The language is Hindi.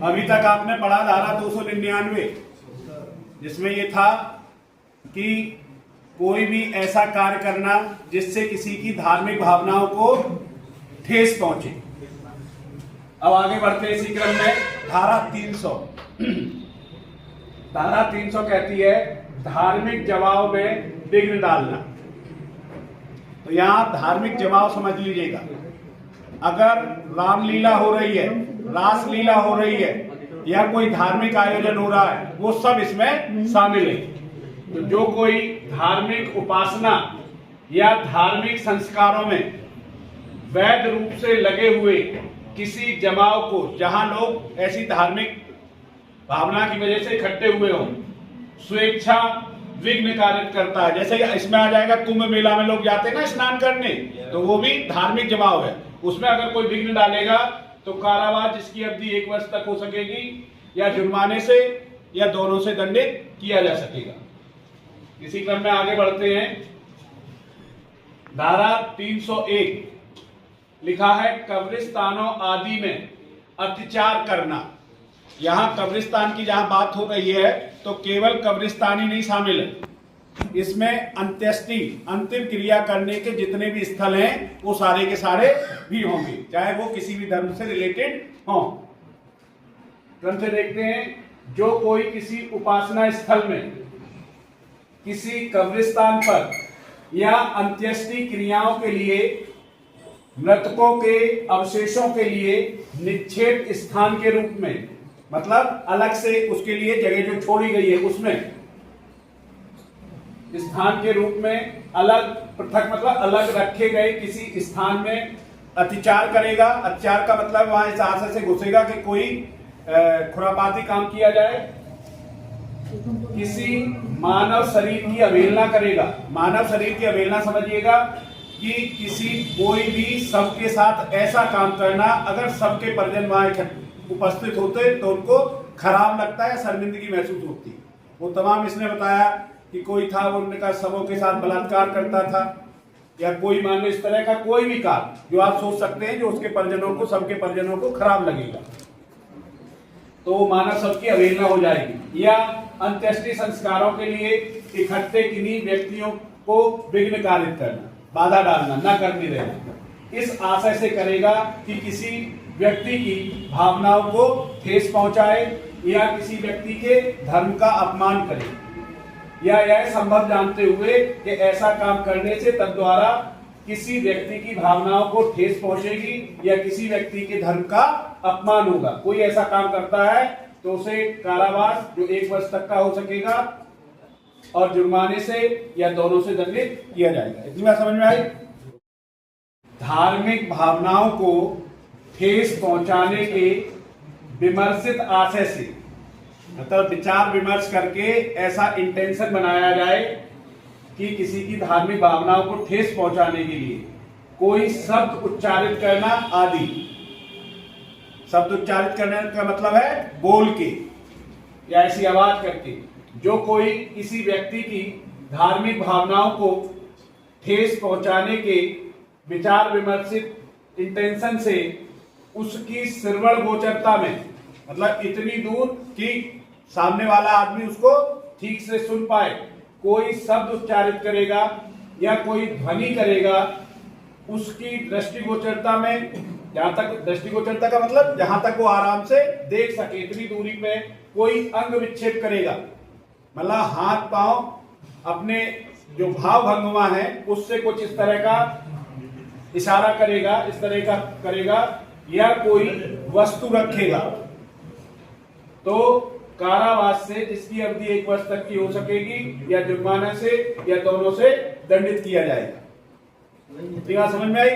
अभी तक आपने पढ़ा धारा 299, जिसमें ये था कि कोई भी ऐसा कार्य करना जिससे किसी की धार्मिक भावनाओं को ठेस पहुंचे। अब आगे बढ़ते हैं इसी क्रम में धारा 300। धारा 300 कहती है धार्मिक जमाव में विघ्न डालना। तो यहां धार्मिक जमाव समझ लीजिएगा, अगर रामलीला हो रही है, रासलीला हो रही है या कोई धार्मिक आयोजन हो रहा है, वो सब इसमें शामिल है। तो जो कोई धार्मिक उपासना या धार्मिक संस्कारों में वैध रूप से लगे हुए किसी जमाव को, जहां लोग ऐसी धार्मिक भावना की वजह से इकट्ठे हुए हों, स्वेच्छा विघ्न कारित करता है। जैसे इसमें आ जाएगा कुंभ मेला में लोग जाते हैं ना स्नान करने, तो वो भी धार्मिक जमाव है। उसमें अगर कोई विघ्न डालेगा तो कारावास जिसकी अवधि 1 वर्ष तक हो सकेगी, या जुर्माने से या दोनों से दंडित किया जा सकेगा। इसी क्रम में आगे बढ़ते हैं। धारा 301 लिखा है कब्रिस्तानों आदि में अत्याचार करना। यहां कब्रिस्तान की जहां बात हो रही है तो केवल कब्रिस्तान ही नहीं शामिल है, इसमें अंत्येष्टि अंतिम क्रिया करने के जितने भी स्थल हैं वो सारे के सारे भी होंगे, चाहे वो किसी भी धर्म से रिलेटेड हों। क्रम से देखते हैं, जो कोई किसी उपासना स्थल में, किसी कब्रिस्तान पर या अंत्येष्टि क्रियाओं के लिए मृतकों के अवशेषों के लिए निक्षेप स्थान के रूप में, मतलब अलग से उसके लिए जगह जो छोड़ी गई है उसमें स्थान के रूप में अलग पृथक, मतलब अलग रखे गए किसी स्थान में अत्याचार करेगा। अत्याचार का मतलब वहां इस आशय से घुसेगा कि कोई खुरापाती काम किया जाए, किसी मानव शरीर की अवहेलना करेगा। मानव शरीर की अवहेलना समझिएगा कि किसी कोई भी सबके साथ ऐसा काम करना, अगर सबके परिजन वहां उपस्थित होते तो उनको खराब लगता है, शर्मिंदगी महसूस होती। वो तमाम इसने बताया कि कोई था, वो उनका सबों के साथ बलात्कार करता था, या कोई मान लो इस तरह का कोई भी काम जो आप सोच सकते हैं जो उसके परिजनों को, सबके परिजनों को खराब लगेगा, तो मानव सबकी अवहेलना हो जाएगी। या अंत्येष्टि संस्कारों के लिए इकट्ठे किन्हीं व्यक्तियों को विघ्न कारित करना, बाधा डालना, न करने देना, इस आशय से करेगा कि किसी व्यक्ति की भावनाओं को ठेस पहुंचाए या किसी व्यक्ति के धर्म का अपमान करे, या यह संभव जानते हुए कि ऐसा काम करने से तद्वारा किसी व्यक्ति की भावनाओं को ठेस पहुंचेगी या किसी व्यक्ति के धर्म का अपमान होगा। कोई ऐसा काम करता है तो उसे कारावास जो 1 वर्ष तक का हो सकेगा और जुर्माने से या दोनों से दंडित किया जाएगा। इतनी बात समझ में आई। धार्मिक भावनाओं को ठेस पहुंचाने के विमर्शित आशय से, मतलब विचार विमर्श करके ऐसा इंटेंशन बनाया जाए कि किसी की धार्मिक भावनाओं को ठेस पहुंचाने के लिए कोई शब्द उच्चारित करना आदि। शब्द उच्चारित करने का मतलब है बोल के या ऐसी आवाज करके। जो कोई किसी व्यक्ति की धार्मिक भावनाओं को ठेस पहुंचाने के विचार विमर्शित इंटेंशन से उसकी श्रवण गोचरता में, मतलब इतनी दूर कि सामने वाला आदमी उसको ठीक से सुन पाए, कोई शब्द उच्चारित करेगा या कोई ध्वनि करेगा, उसकी दृष्टिगोचरता में, जहां तक दृष्टिगोचरता का मतलब जहां तक वो आराम से देख सके, इतनी दूरी पे कोई अंग विक्षेप करेगा, मतलब हाथ पांव अपने जो भाव भंगमा है उससे कुछ इस तरह का इशारा करेगा, इस तरह का करेगा, या कोई वस्तु रखेगा, तो कारावास से जिसकी अवधि 1 वर्ष तक की हो सकेगी या जुर्माने से या दोनों से दंडित किया जाएगा। समझ में आई।